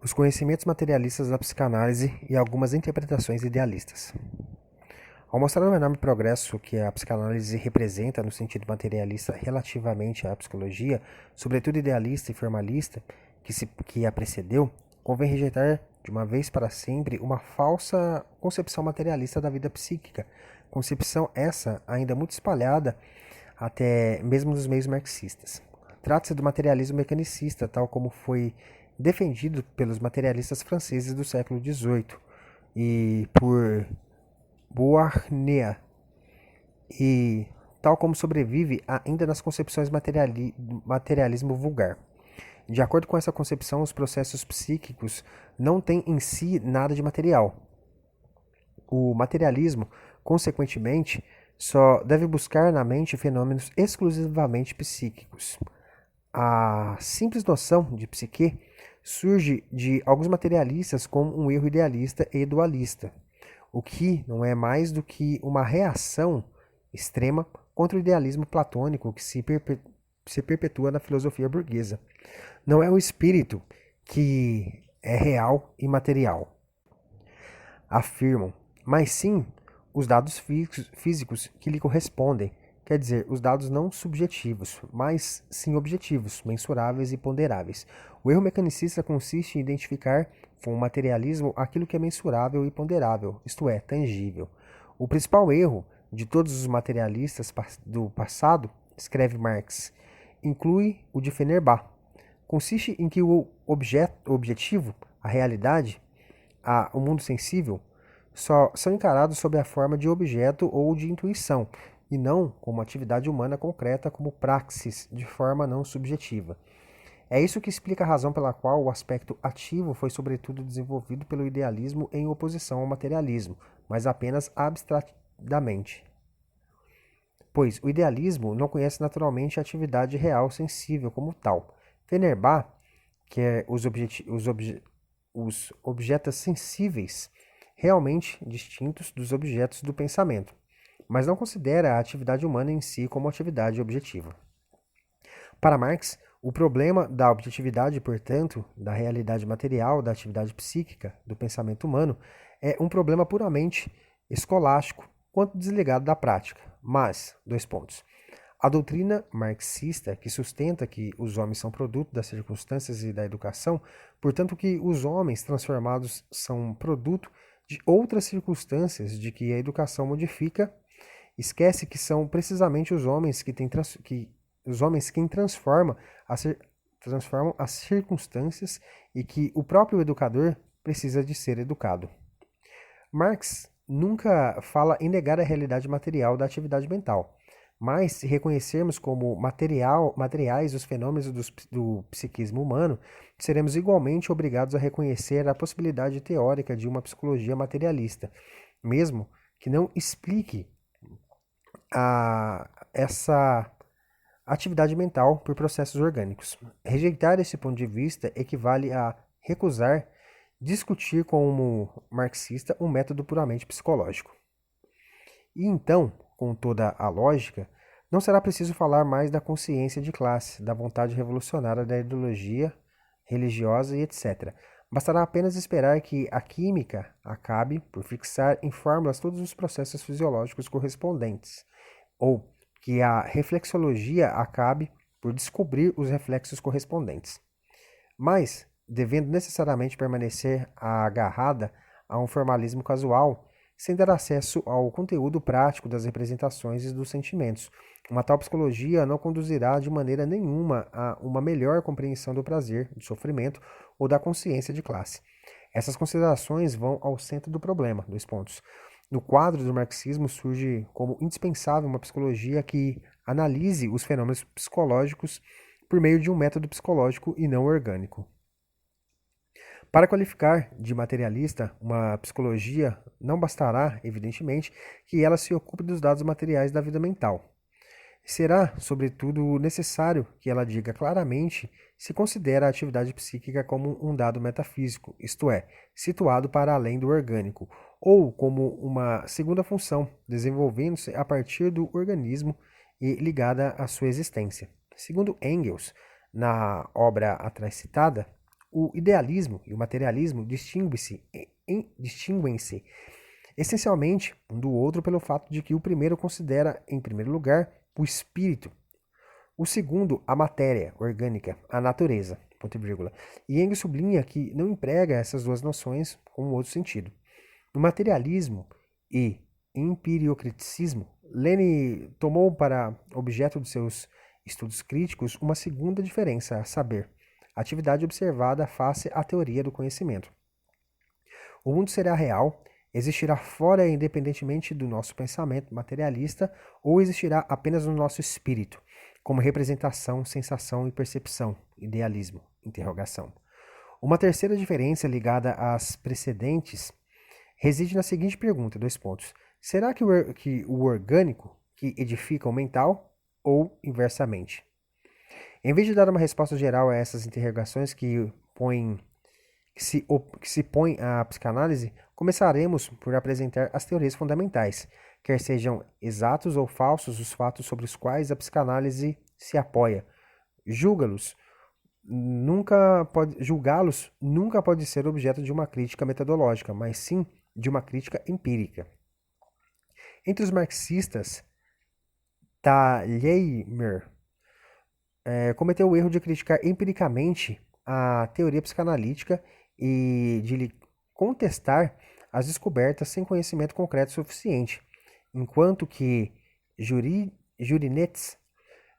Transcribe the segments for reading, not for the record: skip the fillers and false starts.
Os conhecimentos materialistas da psicanálise e algumas interpretações idealistas. Ao mostrar o enorme progresso que a psicanálise representa no sentido materialista relativamente à psicologia, sobretudo idealista e formalista, que a precedeu, convém rejeitar de uma vez para sempre uma falsa concepção materialista da vida psíquica, concepção essa ainda muito espalhada até mesmo nos meios marxistas. Trata-se do materialismo mecanicista, tal como foi defendido pelos materialistas franceses do século XVIII e por Beauharnais, e tal como sobrevive ainda nas concepções materialismo vulgar. De acordo com essa concepção, os processos psíquicos não têm em si nada de material. O materialismo, consequentemente, só deve buscar na mente fenômenos exclusivamente psíquicos. A simples noção de psique surge de alguns materialistas como um erro idealista e dualista, o que não é mais do que uma reação extrema contra o idealismo platônico que se perpetua na filosofia burguesa. Não é o espírito que é real e material, afirmam, mas sim os dados físicos que lhe correspondem, quer dizer, os dados não subjetivos, mas sim objetivos, mensuráveis e ponderáveis. O erro mecanicista consiste em identificar com o materialismo aquilo que é mensurável e ponderável, isto é, tangível. O principal erro de todos os materialistas do passado, escreve Marx, inclui o de Feuerbach. Consiste em que o objetivo, a realidade, o mundo sensível, só são encarados sob a forma de objeto ou de intuição, e não como atividade humana concreta como praxis, de forma não subjetiva. É isso que explica a razão pela qual o aspecto ativo foi sobretudo desenvolvido pelo idealismo em oposição ao materialismo, mas apenas abstratamente. Pois o idealismo não conhece naturalmente a atividade real sensível como tal. Feuerbach, que é os objetos sensíveis realmente distintos dos objetos do pensamento, mas não considera a atividade humana em si como atividade objetiva. Para Marx, o problema da objetividade, portanto, da realidade material, da atividade psíquica, do pensamento humano, é um problema puramente escolástico, quanto desligado da prática. Mas, dois pontos. A doutrina marxista, que sustenta que os homens são produto das circunstâncias e da educação, portanto que os homens transformados são produto de outras circunstâncias de que a educação modifica, esquece que são precisamente os homens quem transformam as circunstâncias e que o próprio educador precisa de ser educado. Marx nunca fala em negar a realidade material da atividade mental, mas se reconhecermos como materiais os fenômenos do psiquismo humano, seremos igualmente obrigados a reconhecer a possibilidade teórica de uma psicologia materialista, mesmo que não explique essa atividade mental por processos orgânicos. Rejeitar esse ponto de vista equivale a recusar discutir como marxista um método puramente psicológico. E então, com toda a lógica, não será preciso falar mais da consciência de classe, da vontade revolucionária da ideologia religiosa e etc. Bastará apenas esperar que a química acabe por fixar em fórmulas todos os processos fisiológicos correspondentes, ou que a reflexologia acabe por descobrir os reflexos correspondentes. Mas, devendo necessariamente permanecer agarrada a um formalismo casual, sem dar acesso ao conteúdo prático das representações e dos sentimentos. Uma tal psicologia não conduzirá de maneira nenhuma a uma melhor compreensão do prazer, do sofrimento ou da consciência de classe. Essas considerações vão ao centro do problema, dois pontos. No quadro do marxismo surge como indispensável uma psicologia que analise os fenômenos psicológicos por meio de um método psicológico e não orgânico. Para qualificar de materialista uma psicologia, não bastará, evidentemente, que ela se ocupe dos dados materiais da vida mental. Será, sobretudo, necessário que ela diga claramente se considera a atividade psíquica como um dado metafísico, isto é, situado para além do orgânico, ou como uma segunda função, desenvolvendo-se a partir do organismo e ligada à sua existência. Segundo Engels, na obra atrás citada, O idealismo e o materialismo distinguem-se essencialmente um do outro pelo fato de que o primeiro considera, em primeiro lugar, o espírito, o segundo, a matéria orgânica, a natureza, ponto e vírgula. E Engels sublinha que não emprega essas duas noções com outro sentido. No materialismo e empiriocriticismo, Lênin tomou para objeto de seus estudos críticos uma segunda diferença, a saber, a atividade observada face à teoria do conhecimento. O mundo será real, existirá fora independentemente do nosso pensamento materialista ou existirá apenas no nosso espírito, como representação, sensação e percepção, idealismo, interrogação. Uma terceira diferença ligada às precedentes reside na seguinte pergunta, dois pontos. Será que o orgânico que edifica o mental ou inversamente? Em vez de dar uma resposta geral a essas interrogações que se põe à psicanálise, começaremos por apresentar as teorias fundamentais, quer sejam exatos ou falsos os fatos sobre os quais a psicanálise se apoia. Julgá-los nunca pode ser objeto de uma crítica metodológica, mas sim de uma crítica empírica. Entre os marxistas, Thalheimer cometeu o erro de criticar empiricamente a teoria psicanalítica e de lhe contestar as descobertas sem conhecimento concreto suficiente, enquanto que Jurinetz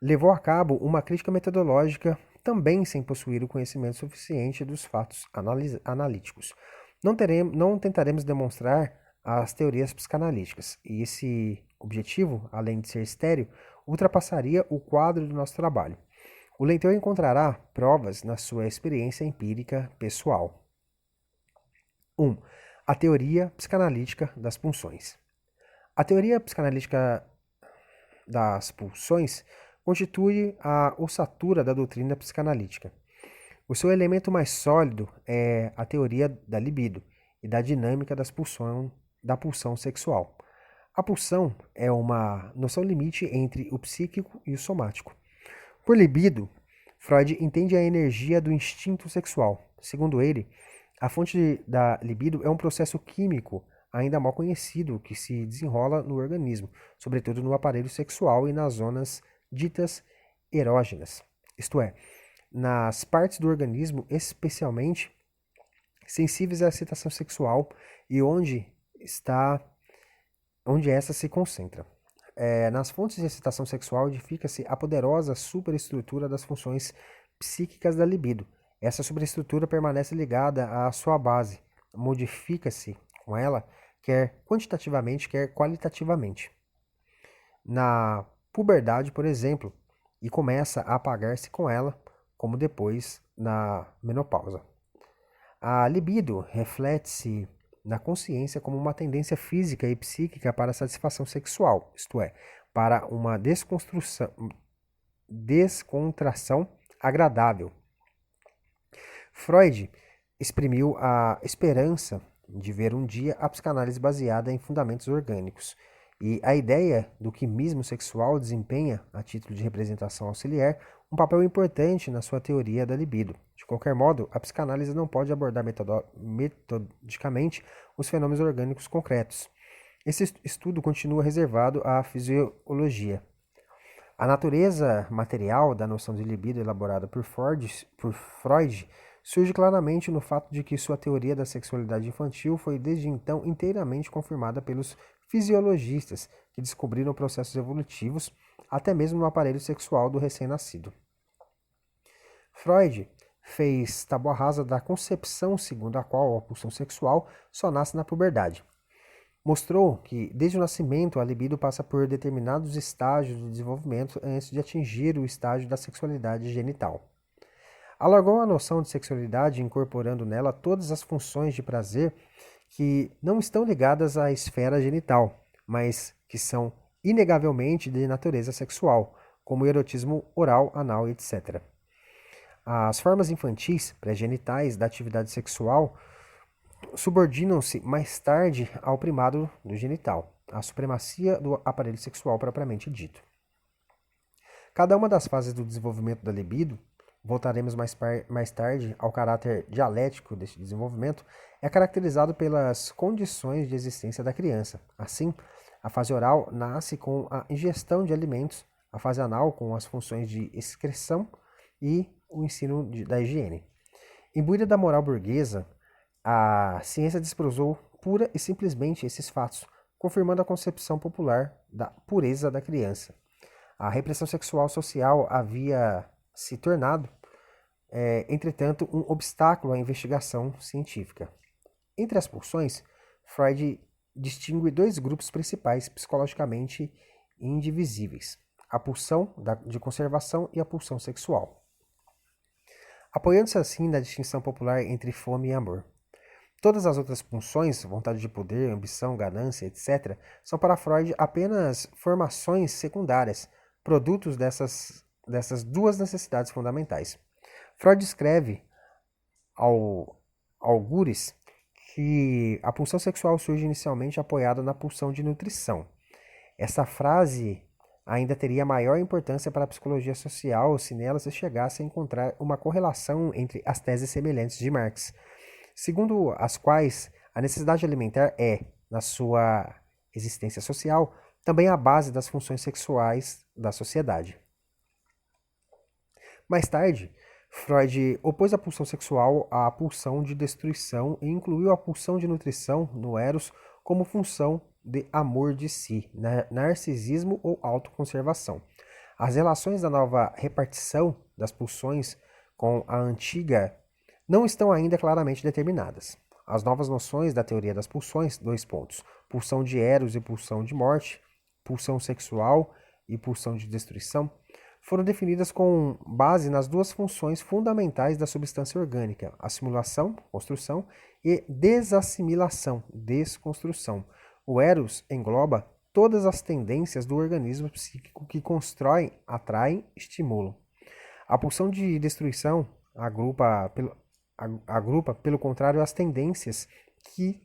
levou a cabo uma crítica metodológica também sem possuir o conhecimento suficiente dos fatos analíticos. Não tentaremos demonstrar as teorias psicanalíticas, e esse objetivo, além de ser estéril, ultrapassaria o quadro do nosso trabalho. O leitor encontrará provas na sua experiência empírica pessoal. 1. A teoria psicanalítica das pulsões. A teoria psicanalítica das pulsões constitui a ossatura da doutrina psicanalítica. O seu elemento mais sólido é a teoria da libido e da dinâmica da pulsão sexual. A pulsão é uma noção limite entre o psíquico e o somático. Por libido, Freud entende a energia do instinto sexual. Segundo ele, a fonte da libido é um processo químico ainda mal conhecido que se desenrola no organismo, sobretudo no aparelho sexual e nas zonas ditas erógenas, isto é, nas partes do organismo especialmente sensíveis à excitação sexual e onde essa se concentra. Nas fontes de excitação sexual edifica-se a poderosa superestrutura das funções psíquicas da libido. Essa superestrutura permanece ligada à sua base, modifica-se com ela, quer quantitativamente, quer qualitativamente. Na puberdade, por exemplo, e começa a apagar-se com ela, como depois na menopausa. A libido reflete-se na consciência como uma tendência física e psíquica para a satisfação sexual, isto é, para uma descontração agradável. Freud exprimiu a esperança de ver um dia a psicanálise baseada em fundamentos orgânicos, e a ideia do quimismo sexual desempenha, a título de representação auxiliar, um papel importante na sua teoria da libido. De qualquer modo, a psicanálise não pode abordar metodicamente os fenômenos orgânicos concretos. Esse estudo continua reservado à fisiologia. A natureza material da noção de libido elaborada por Freud surge claramente no fato de que sua teoria da sexualidade infantil foi desde então inteiramente confirmada pelos fisiologistas que descobriram processos evolutivos até mesmo no aparelho sexual do recém-nascido. Freud fez tábua rasa da concepção segundo a qual a pulsão sexual só nasce na puberdade. Mostrou que, desde o nascimento, a libido passa por determinados estágios de desenvolvimento antes de atingir o estágio da sexualidade genital. Alargou a noção de sexualidade, incorporando nela todas as funções de prazer que não estão ligadas à esfera genital, mas que são inegavelmente de natureza sexual, como o erotismo oral, anal, etc. As formas infantis, pré-genitais da atividade sexual subordinam-se mais tarde ao primado do genital, à supremacia do aparelho sexual propriamente dito. Cada uma das fases do desenvolvimento da libido voltaremos mais tarde ao caráter dialético deste desenvolvimento, é caracterizado pelas condições de existência da criança. Assim, a fase oral nasce com a ingestão de alimentos, a fase anal com as funções de excreção e o ensino da higiene. Imbuída da moral burguesa, a ciência desprezou pura e simplesmente esses fatos, confirmando a concepção popular da pureza da criança. A repressão sexual social havia se tornado, entretanto, um obstáculo à investigação científica. Entre as pulsões, Freud distingue dois grupos principais psicologicamente indivisíveis: a pulsão de conservação e a pulsão sexual. Apoiando-se assim na distinção popular entre fome e amor. Todas as outras pulsões, vontade de poder, ambição, ganância, etc., são para Freud apenas formações secundárias, produtos dessas duas necessidades fundamentais. Freud escreve algures que a pulsão sexual surge inicialmente apoiada na pulsão de nutrição. Essa frase ainda teria maior importância para a psicologia social se nela se chegasse a encontrar uma correlação entre as teses semelhantes de Marx, segundo as quais a necessidade alimentar é, na sua existência social, também a base das funções sexuais da sociedade. Mais tarde, Freud opôs a pulsão sexual à pulsão de destruição e incluiu a pulsão de nutrição no Eros como função de amor de si, narcisismo ou autoconservação. As relações da nova repartição das pulsões com a antiga não estão ainda claramente determinadas. As novas noções da teoria das pulsões, pulsão de Eros e pulsão de morte, pulsão sexual e pulsão de destruição, foram definidas com base nas duas funções fundamentais da substância orgânica: assimilação, construção, e desassimilação, desconstrução. O Eros engloba todas as tendências do organismo psíquico que constroem, atraem, estimulam. A pulsão de destruição agrupa, pelo contrário, as tendências que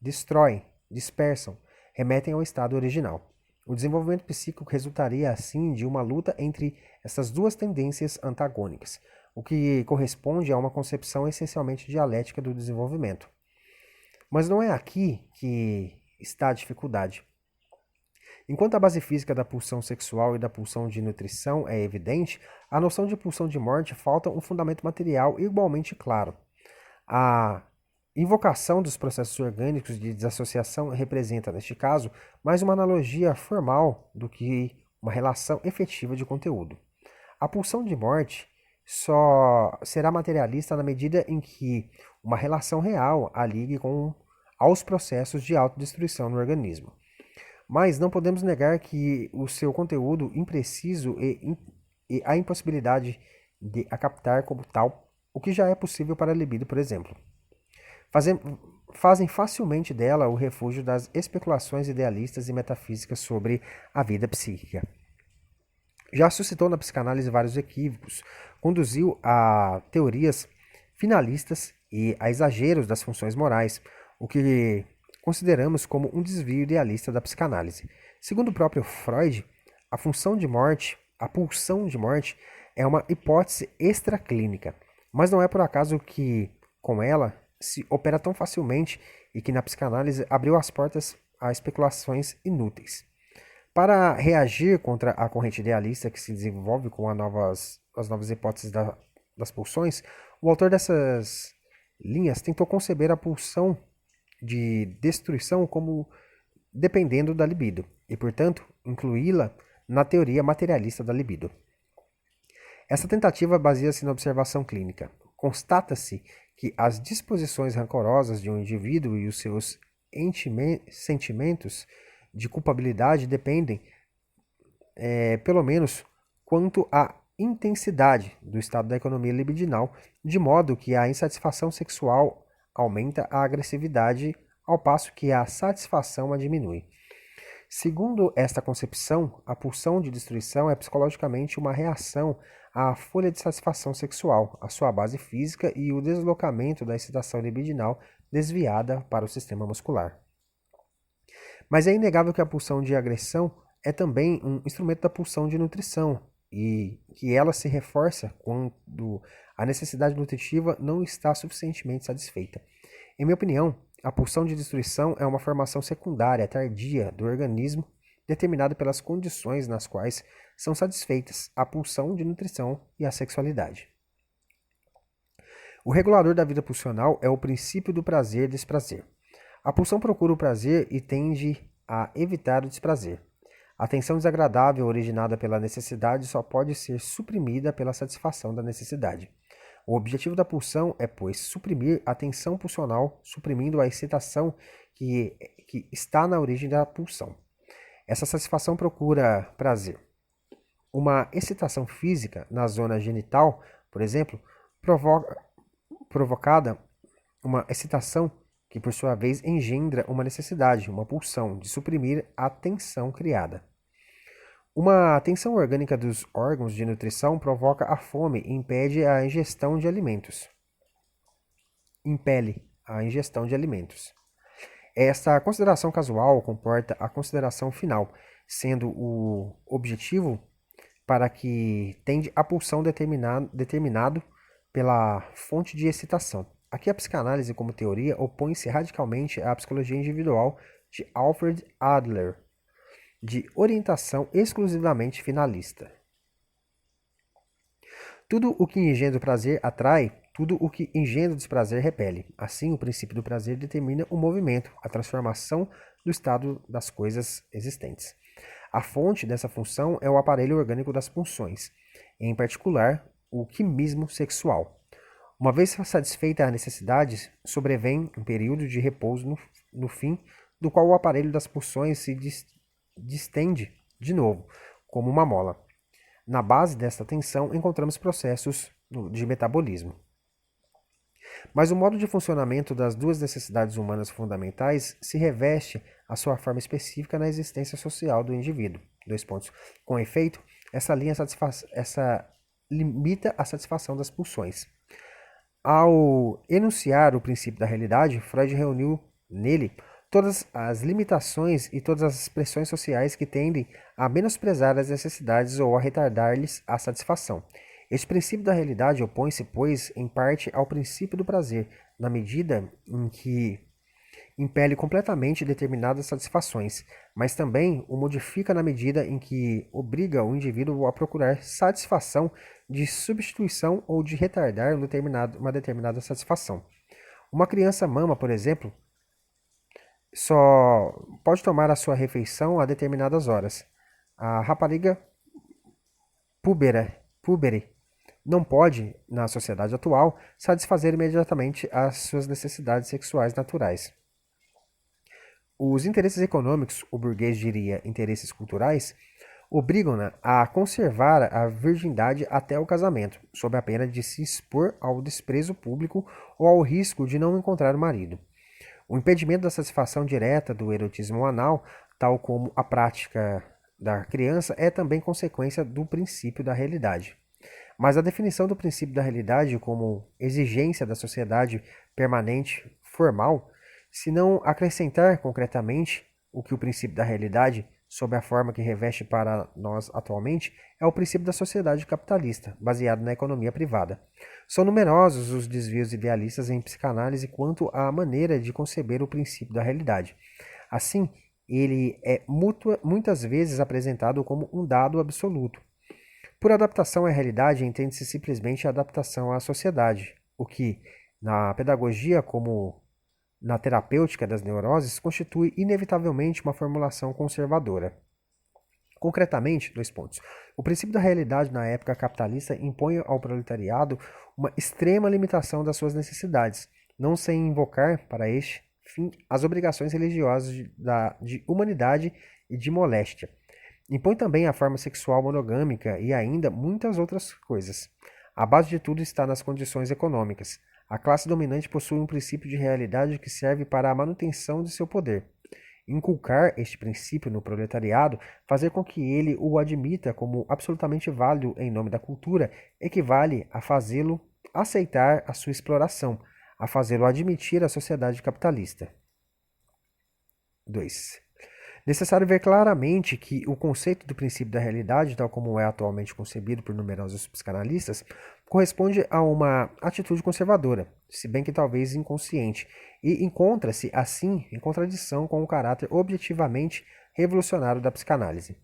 destroem, dispersam, remetem ao estado original. O desenvolvimento psíquico resultaria, assim, de uma luta entre essas duas tendências antagônicas, o que corresponde a uma concepção essencialmente dialética do desenvolvimento. Mas não é aqui que está a dificuldade. Enquanto a base física da pulsão sexual e da pulsão de nutrição é evidente, a noção de pulsão de morte falta um fundamento material igualmente claro. A invocação dos processos orgânicos de desassociação representa, neste caso, mais uma analogia formal do que uma relação efetiva de conteúdo. A pulsão de morte só será materialista na medida em que uma relação real a ligue aos processos de autodestruição no organismo. Mas não podemos negar que o seu conteúdo impreciso e a impossibilidade de a captar como tal, o que já é possível para a libido, por exemplo, fazem facilmente dela o refúgio das especulações idealistas e metafísicas sobre a vida psíquica. Já suscitou na psicanálise vários equívocos, conduziu a teorias finalistas e a exageros das funções morais, o que consideramos como um desvio idealista da psicanálise. Segundo o próprio Freud, a pulsão de morte é uma hipótese extraclínica, mas não é por acaso que, com ela, se opera tão facilmente e que na psicanálise abriu as portas a especulações inúteis. Para reagir contra a corrente idealista que se desenvolve com as novas hipóteses das pulsões, o autor dessas linhas tentou conceber a pulsão de destruição como dependendo da libido e, portanto, incluí-la na teoria materialista da libido. Essa tentativa baseia-se na observação clínica. Constata-se que as disposições rancorosas de um indivíduo e os seus sentimentos de culpabilidade dependem, pelo menos, quanto à intensidade do estado da economia libidinal, de modo que a insatisfação sexual aumenta a agressividade, ao passo que a satisfação a diminui. Segundo esta concepção, a pulsão de destruição é psicologicamente uma reação à folha de satisfação sexual, a sua base física e o deslocamento da excitação libidinal desviada para o sistema muscular. Mas é inegável que a pulsão de agressão é também um instrumento da pulsão de nutrição e que ela se reforça quando a necessidade nutritiva não está suficientemente satisfeita. Em minha opinião, a pulsão de destruição é uma formação secundária tardia do organismo determinada pelas condições nas quais são satisfeitas a pulsão de nutrição e a sexualidade. O regulador da vida pulsional é o princípio do prazer e desprazer. A pulsão procura o prazer e tende a evitar o desprazer. A tensão desagradável originada pela necessidade só pode ser suprimida pela satisfação da necessidade. O objetivo da pulsão é, pois, suprimir a tensão pulsional, suprimindo a excitação que está na origem da pulsão. Essa satisfação procura prazer. Uma excitação física na zona genital, por exemplo, provocada uma excitação que, por sua vez, engendra uma necessidade, uma pulsão, de suprimir a tensão criada. Uma tensão orgânica dos órgãos de nutrição provoca a fome e impede a ingestão de alimentos. Impele a ingestão de alimentos. Esta consideração casual comporta a consideração final, sendo o objetivo para que tende a pulsão determinado pela fonte de excitação. Aqui a psicanálise como teoria opõe-se radicalmente à psicologia individual de Alfred Adler, de orientação exclusivamente finalista. Tudo o que engendra o prazer atrai, tudo o que engendra o desprazer repele. Assim, o princípio do prazer determina o movimento, a transformação do estado das coisas existentes. A fonte dessa função é o aparelho orgânico das pulsões, em particular, o quimismo sexual. Uma vez satisfeita a necessidade, sobrevém um período de repouso no fim, do qual o aparelho das pulsões se distende de novo, como uma mola. Na base desta tensão encontramos processos de metabolismo. Mas o modo de funcionamento das duas necessidades humanas fundamentais se reveste a sua forma específica na existência social do indivíduo. Com efeito, essa limita a satisfação das pulsões. Ao enunciar o princípio da realidade, Freud reuniu nele todas as limitações e todas as pressões sociais que tendem a menosprezar as necessidades ou a retardar-lhes a satisfação. Este princípio da realidade opõe-se, pois, em parte ao princípio do prazer, na medida em que impele completamente determinadas satisfações, mas também o modifica na medida em que obriga o indivíduo a procurar satisfação de substituição ou de retardar uma determinada satisfação. Uma criança mama, por exemplo, só pode tomar a sua refeição a determinadas horas. A rapariga púbere não pode, na sociedade atual, satisfazer imediatamente as suas necessidades sexuais naturais. Os interesses econômicos, o burguês diria interesses culturais, obrigam-na a conservar a virgindade até o casamento, sob a pena de se expor ao desprezo público ou ao risco de não encontrar o marido. O impedimento da satisfação direta do erotismo anal, tal como a prática da criança, é também consequência do princípio da realidade. Mas a definição do princípio da realidade como exigência da sociedade permanente formal, se não acrescentar concretamente o que o princípio da realidade, sob a forma que reveste para nós atualmente, é o princípio da sociedade capitalista, baseado na economia privada. São numerosos os desvios idealistas em psicanálise quanto à maneira de conceber o princípio da realidade. Assim, ele é muitas vezes apresentado como um dado absoluto. Por adaptação à realidade, entende-se simplesmente a adaptação à sociedade, o que, na pedagogia como na terapêutica das neuroses, constitui inevitavelmente uma formulação conservadora. Concretamente, o princípio da realidade na época capitalista impõe ao proletariado uma extrema limitação das suas necessidades, não sem invocar, para este fim, as obrigações religiosas de humanidade e de moléstia. Impõe também a forma sexual monogâmica e ainda muitas outras coisas. A base de tudo está nas condições econômicas. A classe dominante possui um princípio de realidade que serve para a manutenção de seu poder. Inculcar este princípio no proletariado, fazer com que ele o admita como absolutamente válido em nome da cultura, equivale a fazê-lo aceitar a sua exploração, a fazê-lo admitir a sociedade capitalista. 2. Necessário ver claramente que o conceito do princípio da realidade, tal como é atualmente concebido por numerosos psicanalistas, corresponde a uma atitude conservadora, se bem que talvez inconsciente, e encontra-se, assim, em contradição com o caráter objetivamente revolucionário da psicanálise.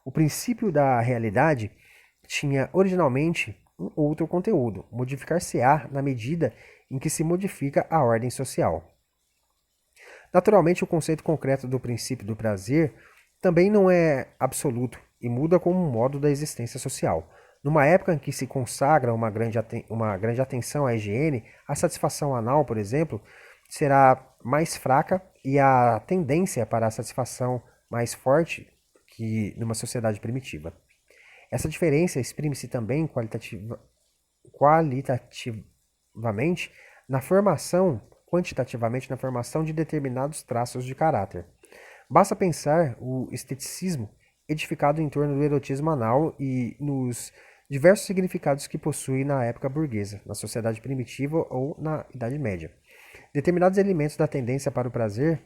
O princípio da realidade tinha originalmente um outro conteúdo, modificar-se-á na medida em que se modifica a ordem social. Naturalmente, o conceito concreto do princípio do prazer também não é absoluto e muda como um modo da existência social. Numa época em que se consagra uma grande atenção à higiene, a satisfação anal, por exemplo, será mais fraca e a tendência para a satisfação mais forte que numa sociedade primitiva. Essa diferença exprime-se também qualitativamente na formação, quantitativamente na formação de determinados traços de caráter. Basta pensar o esteticismo edificado em torno do erotismo anal e nos diversos significados que possui na época burguesa, na sociedade primitiva ou na Idade Média. Determinados elementos da tendência para o prazer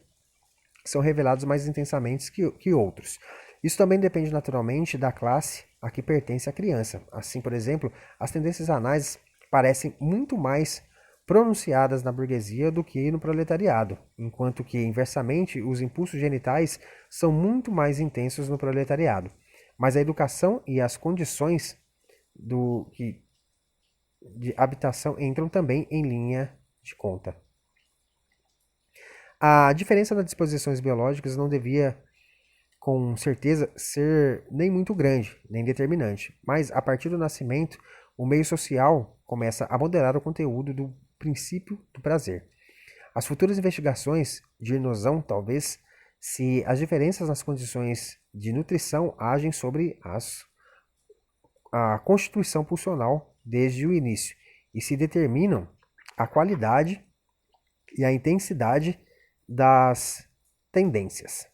são revelados mais intensamente que outros. Isso também depende naturalmente da classe a que pertence a criança. Assim, por exemplo, as tendências anais parecem muito mais pronunciadas na burguesia do que no proletariado, enquanto que, inversamente, os impulsos genitais são muito mais intensos no proletariado. Mas a educação e as condições de habitação entram também em linha de conta. A diferença nas disposições biológicas não devia, com certeza, ser nem muito grande, nem determinante, mas a partir do nascimento, o meio social começa a moderar o conteúdo do princípio do prazer. As futuras investigações dir-nos-ão, talvez, se as diferenças nas condições de nutrição agem sobre a constituição pulsional desde o início e se determinam a qualidade e a intensidade das tendências.